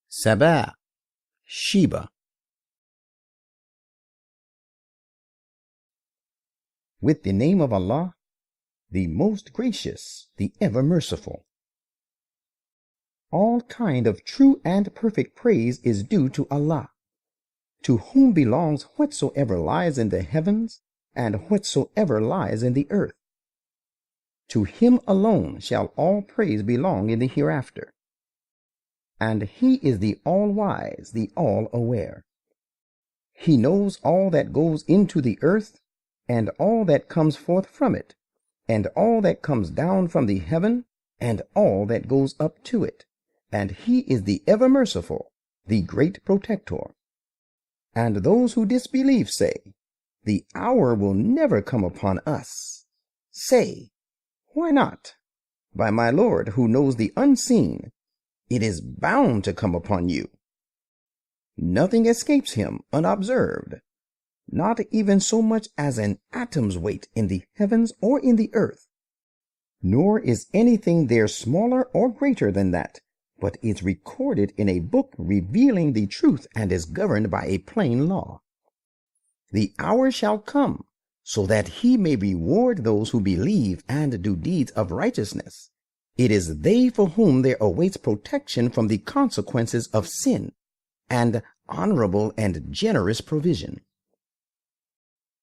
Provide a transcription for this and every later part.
Saba, Sheba. With the name of Allah, the most gracious, the ever merciful. All kind of true and perfect praise is due to Allah, to whom belongs whatsoever lies in the heavens and whatsoever lies in the earth. To him alone shall all praise belong in the hereafter. And he is the all-wise, the all-aware. He knows all that goes into the earth, and all that comes forth from it, and all that comes down from the heaven, and all that goes up to it. And he is the ever-merciful, the great protector. And those who disbelieve say, the hour will never come upon us. Say, why not? By my Lord, who knows the unseen, it is bound to come upon you. Nothing escapes him unobserved, not even so much as an atom's weight in the heavens or in the earth. Nor is anything there smaller or greater than that, but is recorded in a book revealing the truth and is governed by a plain law. The hour shall come, so that he may reward those who believe and do deeds of righteousness. It is they for whom there awaits protection from the consequences of sin, and honorable and generous provision.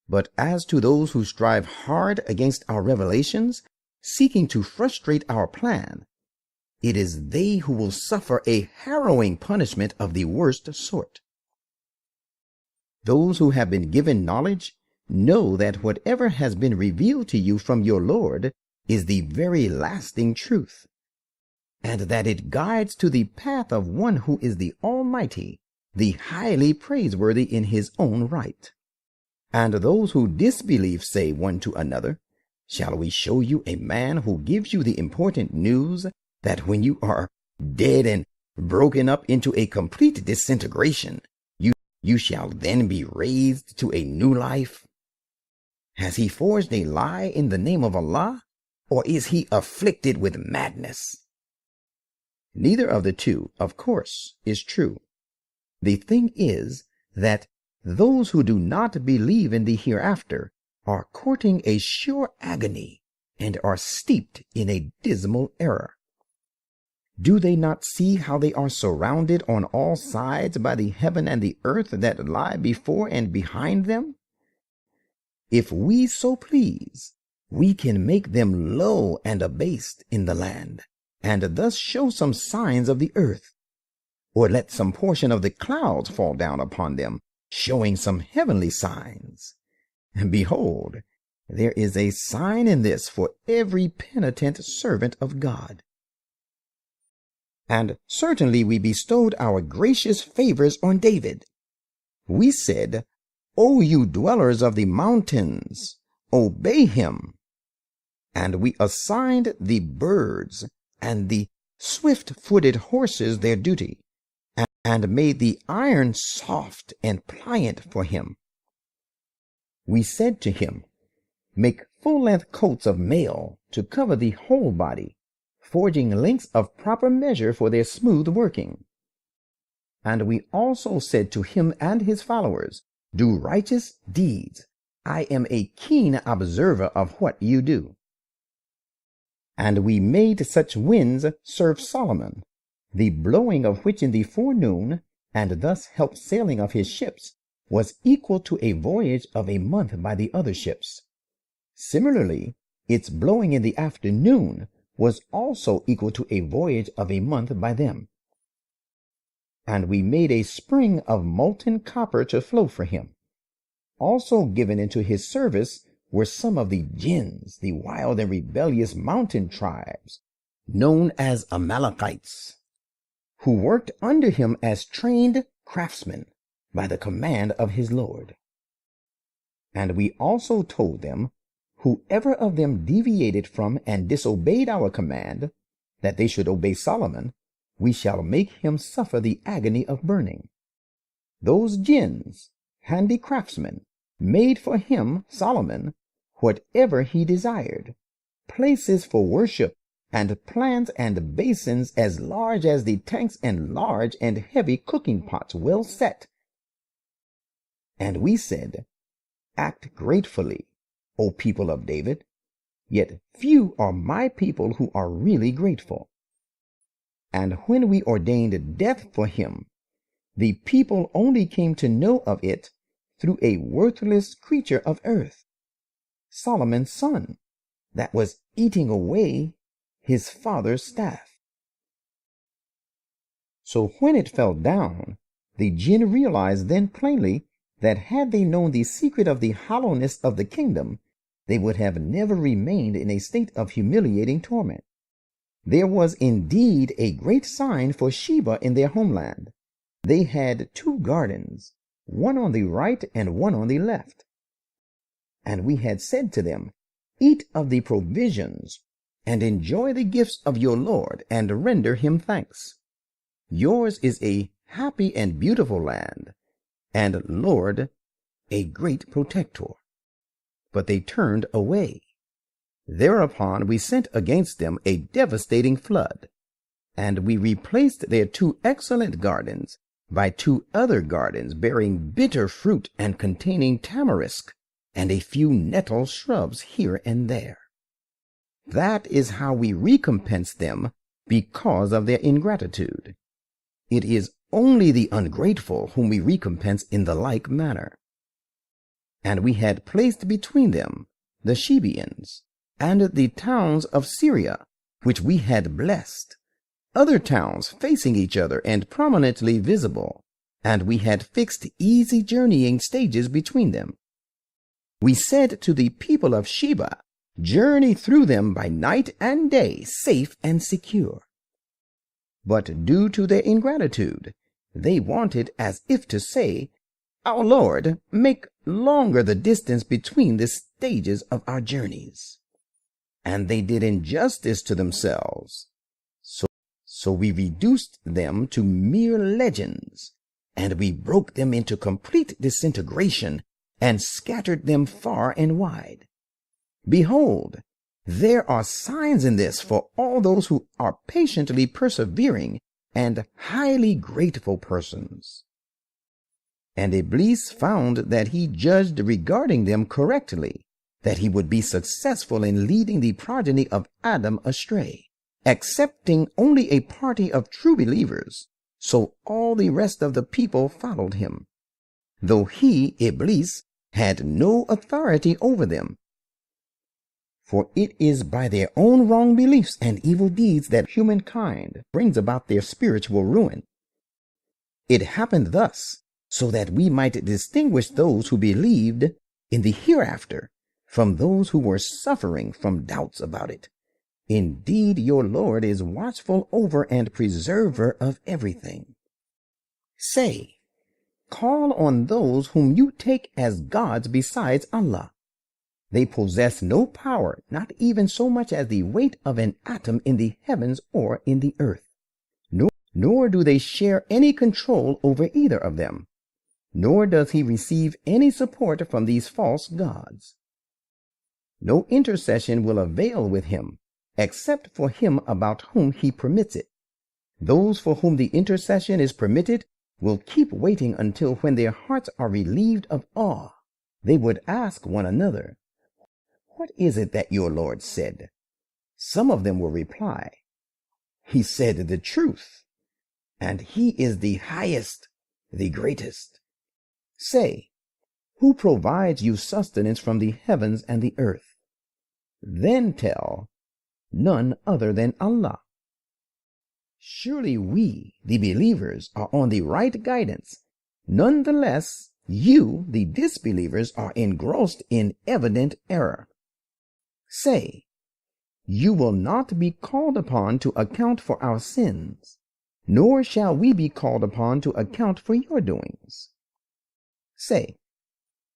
But as to those who strive hard against our revelations, seeking to frustrate our plan, it is they who will suffer a harrowing punishment of the worst sort. Those who have been given knowledge know that whatever has been revealed to you from your Lord is the very lasting truth, and that it guides to the path of one who is the Almighty, the highly praiseworthy in his own right. And those who disbelieve say one to another, shall we show you a man who gives you the important news that when you are dead and broken up into a complete disintegration, you shall then be raised to a new life? Has he forged a lie in the name of Allah, or is he afflicted with madness? Neither of the two, of course, is true. The thing is that those who do not believe in the hereafter are courting a sure agony and are steeped in a dismal error. Do they not see how they are surrounded on all sides by the heaven and the earth that lie before and behind them? If we so please, we can make them low and abased in the land, and thus show some signs of the earth, or let some portion of the clouds fall down upon them, showing some heavenly signs. And behold, there is a sign in this for every penitent servant of God. And certainly we bestowed our gracious favors on David. We said, O you dwellers of the mountains, obey him. And we assigned the birds and the swift-footed horses their duty, and made the iron soft and pliant for him. We said to him, make full-length coats of mail to cover the whole body, forging links of proper measure for their smooth working. And we also said to him and his followers, do righteous deeds. I am a keen observer of what you do. And we made such winds serve Solomon, the blowing of which in the forenoon, and thus helped sailing of his ships, was equal to a voyage of a month by the other ships. Similarly, its blowing in the afternoon was also equal to a voyage of a month by them. And we made a spring of molten copper to flow for him. Also given into his service were some of the jinns, the wild and rebellious mountain tribes, known as Amalekites, who worked under him as trained craftsmen by the command of his Lord. And we also told them, whoever of them deviated from and disobeyed our command, that they should obey Solomon, we shall make him suffer the agony of burning. Those jinns, handy craftsmen, made for him, Solomon, whatever he desired, places for worship and plants and basins as large as the tanks, and large and heavy cooking pots well set. And we said, Act gratefully, O people of David, yet few are my people who are really grateful. And when we ordained death for him, the people only came to know of it through a worthless creature of earth, Solomon's son, that was eating away his father's staff. So when it fell down, the jinn realized then plainly that had they known the secret of the hollowness of the kingdom, they would have never remained in a state of humiliating torment. There was indeed a great sign for Sheba in their homeland. They had 2 gardens, one on the right and one on the left. And we had said to them, Eat of the provisions, and enjoy the gifts of your Lord, and render him thanks. Yours is a happy and beautiful land, and Lord, a great protector. But they turned away. Thereupon we sent against them a devastating flood, and we replaced their 2 excellent gardens by 2 other gardens bearing bitter fruit and containing tamarisk, and a few nettle shrubs here and there. That is how we recompense them because of their ingratitude. It is only the ungrateful whom we recompense in the like manner. And we had placed between them the Shebeans, and the towns of Syria, which we had blessed, other towns facing each other and prominently visible, and we had fixed easy journeying stages between them. We said to the people of Sheba, Journey through them by night and day, safe and secure. But due to their ingratitude, they wanted as if to say, Our Lord, make longer the distance between the stages of our journeys. And they did injustice to themselves. So we reduced them to mere legends, and we broke them into complete disintegration, and scattered them far and wide. Behold, there are signs in this for all those who are patiently persevering and highly grateful persons. And Iblis found that he judged regarding them correctly, that he would be successful in leading the progeny of Adam astray, accepting only a party of true believers, so all the rest of the people followed him, though he, Iblis, had no authority over them. For it is by their own wrong beliefs and evil deeds that humankind brings about their spiritual ruin. It happened thus, so that we might distinguish those who believed in the hereafter from those who were suffering from doubts about it. Indeed, your Lord is watchful over and preserver of everything. Say, call on those whom you take as gods besides Allah. They possess no power, not even so much as the weight of an atom in the heavens or in the earth. Nor do they share any control over either of them. Nor does he receive any support from these false gods. No intercession will avail with him, except for him about whom he permits it. Those for whom the intercession is permitted will keep waiting until when their hearts are relieved of awe, they would ask one another, What is it that your Lord said? Some of them will reply, He said the truth, and he is the highest, the greatest. Say, who provides you sustenance from the heavens and the earth? Then tell, none other than Allah. Surely we, the believers, are on the right guidance. Nonetheless, you, the disbelievers, are engrossed in evident error. Say, you will not be called upon to account for our sins, nor shall we be called upon to account for your doings. Say,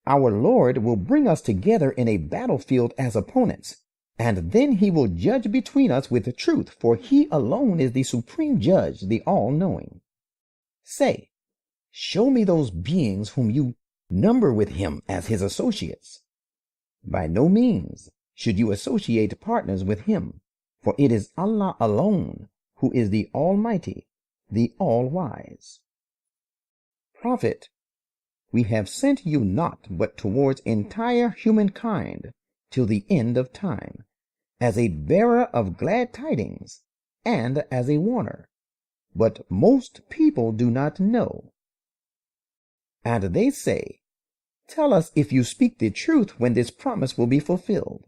our Lord will bring us together in a battlefield as opponents, and then he will judge between us with the truth, for he alone is the supreme judge, the all-knowing. Say, show me those beings whom you number with him as his associates. By no means should you associate partners with him, For it is Allah alone who is the Almighty, the All-Wise. Prophet, we have sent you not but towards entire humankind till the end of time, as a bearer of glad tidings and as a warner, but most people do not know. And they say, tell us if you speak the truth when this promise will be fulfilled.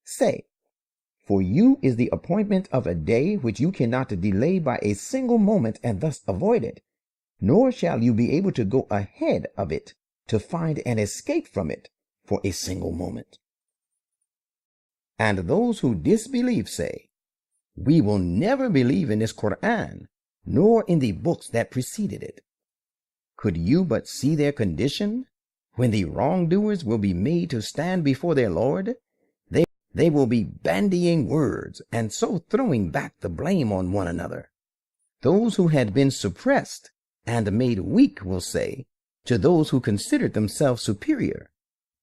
Say, for you is the appointment of a day which you cannot delay by a single moment and thus avoid it, nor shall you be able to go ahead of it to find an escape from it for a single moment. And those who disbelieve say, we will never believe in this Quran, nor in the books that preceded it. Could you but see their condition, when the wrongdoers will be made to stand before their Lord? They will be bandying words, and so throwing back the blame on one another. Those who had been suppressed and made weak will say to those who considered themselves superior,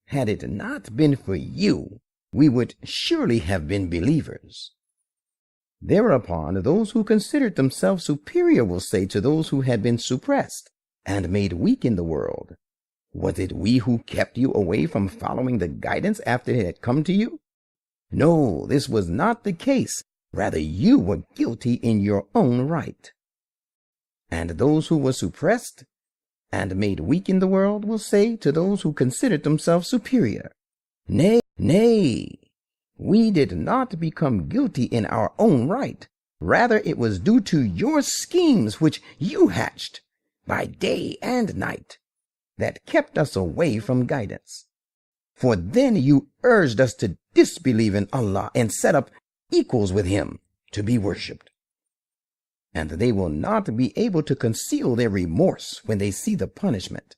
had it not been for you, we would surely have been believers. Thereupon those who considered themselves superior will say to those who had been suppressed and made weak in the world, was it we who kept you away from following the guidance after it had come to you? No, this was not the case. Rather, you were guilty in your own right. And those who were suppressed and made weak in the world will say to those who considered themselves superior, nay, we did not become guilty in our own right. Rather, it was due to your schemes which you hatched by day and night that kept us away from guidance. For then you urged us to disbelieve in Allah and set up equals with him to be worshipped. And they will not be able to conceal their remorse when they see the punishment.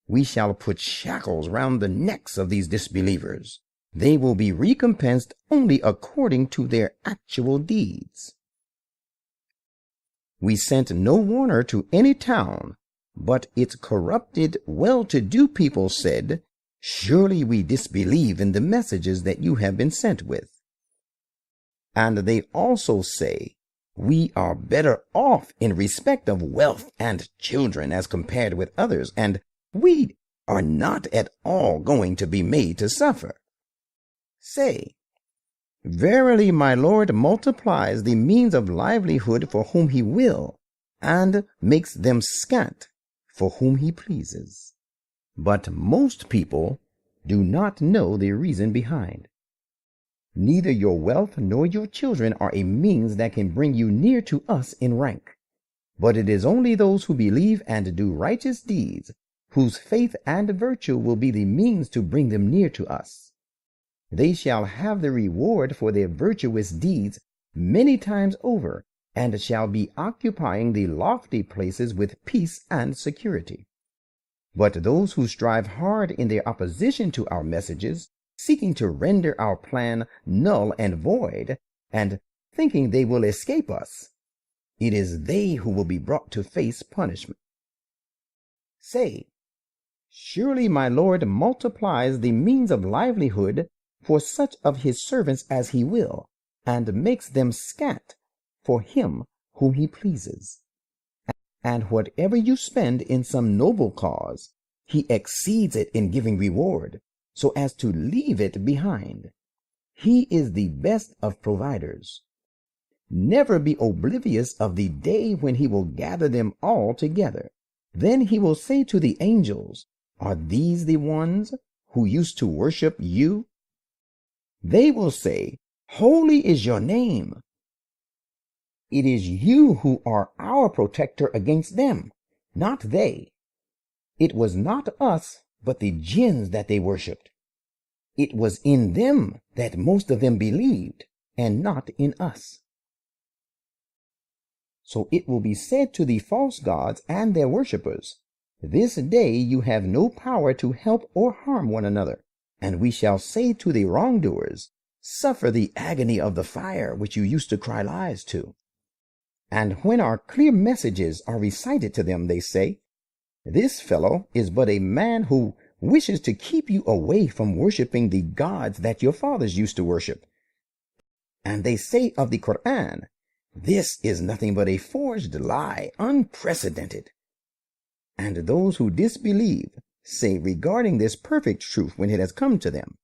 We shall put shackles round the necks of these disbelievers. They will be recompensed only according to their actual deeds. We sent no warner to any town, but its corrupted, well-to-do people said, surely we disbelieve in the messages that you have been sent with. And they also say, we are better off in respect of wealth and children as compared with others, and we are not at all going to be made to suffer. Say, verily my Lord multiplies the means of livelihood for whom he will, and makes them scant for whom he pleases. But most people do not know the reason behind. Neither your wealth nor your children are a means that can bring you near to us in rank, but it is only those who believe and do righteous deeds, whose faith and virtue will be the means to bring them near to us. They shall have the reward for their virtuous deeds many times over, and shall be occupying the lofty places with peace and security. But those who strive hard in their opposition to our messages, seeking to render our plan null and void, and thinking they will escape us, it is they who will be brought to face punishment. Say, surely my Lord multiplies the means of livelihood for such of his servants as he will, and makes them scant for him whom he pleases. And whatever you spend in some noble cause, he exceeds it in giving reward, so as to leave it behind. He is the best of providers. Never be oblivious of the day when he will gather them all together. Then he will say to the angels, are these the ones who used to worship you? They will say, holy is your name. It is you who are our protector against them, not they. It was not us, but the jinns that they worshipped. It was in them that most of them believed, and not in us. So it will be said to the false gods and their worshippers, this day you have no power to help or harm one another. And we shall say to the wrongdoers, suffer the agony of the fire which you used to cry lies to. And when our clear messages are recited to them, they say, this fellow is but a man who wishes to keep you away from worshiping the gods that your fathers used to worship. And they say of the Quran, this is nothing but a forged lie, unprecedented. And those who disbelieve say regarding this perfect truth when it has come to them,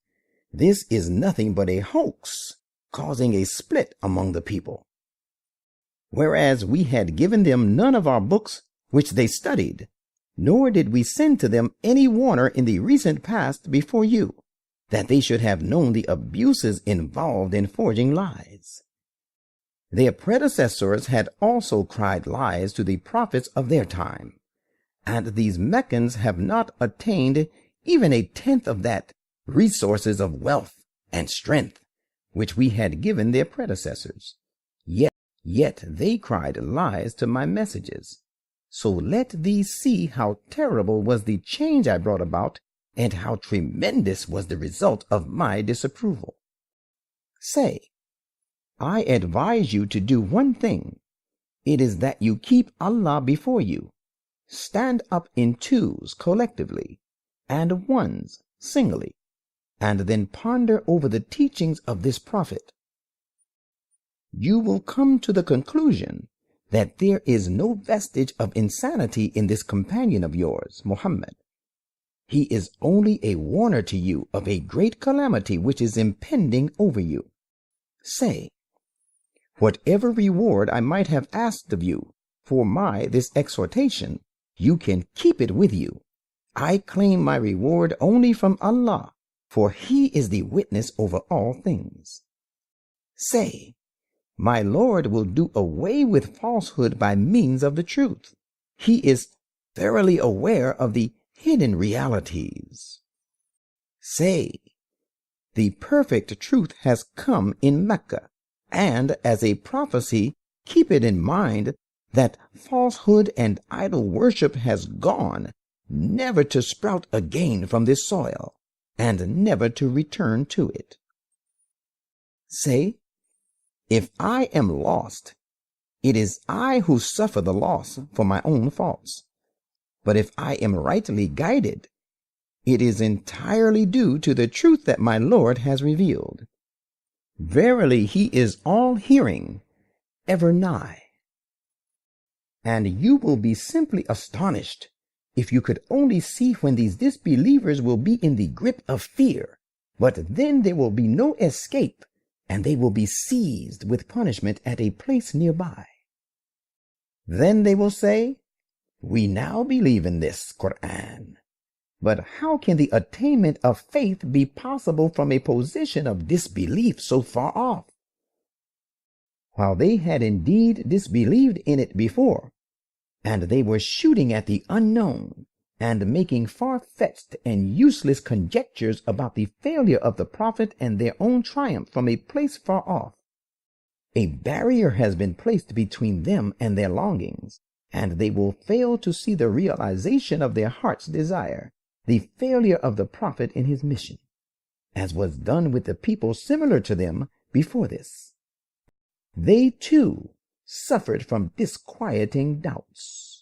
this is nothing but a hoax, causing a split among the people. Whereas we had given them none of our books which they studied, nor did we send to them any warner in the recent past before you, that they should have known the abuses involved in forging lies. Their predecessors had also cried lies to the prophets of their time, and these Meccans have not attained even a tenth of that resources of wealth and strength which we had given their predecessors. Yet they cried lies to my messages. So let these see how terrible was the change I brought about, and how tremendous was the result of my disapproval. Say, I advise you to do one thing. It is that you keep Allah before you. Stand up in twos collectively, and ones singly, and then ponder over the teachings of this prophet. You will come to the conclusion that there is no vestige of insanity in this companion of yours, Muhammad. He is only a warner to you of a great calamity which is impending over you. Say, whatever reward I might have asked of you for this exhortation, you can keep it with you. I claim my reward only from Allah, for He is the witness over all things. Say, my Lord will do away with falsehood by means of the truth. He is thoroughly aware of the hidden realities. Say, the perfect truth has come in Mecca, and as a prophecy, keep it in mind that falsehood and idol worship has gone, never to sprout again from this soil, and never to return to it. Say, if I am lost, it is I who suffer the loss for my own faults. But if I am rightly guided, it is entirely due to the truth that my Lord has revealed. Verily, He is all hearing, ever nigh. And you will be simply astonished if you could only see when these disbelievers will be in the grip of fear, but then there will be no escape, and they will be seized with punishment at a place nearby. Then they will say, we now believe in this Quran. But how can the attainment of faith be possible from a position of disbelief so far off? While they had indeed disbelieved in it before, and they were shooting at the unknown, and making far-fetched and useless conjectures about the failure of the prophet and their own triumph from a place far off, a barrier has been placed between them and their longings, and they will fail to see the realization of their heart's desire, the failure of the prophet in his mission, as was done with the people similar to them before this. They too suffered from disquieting doubts.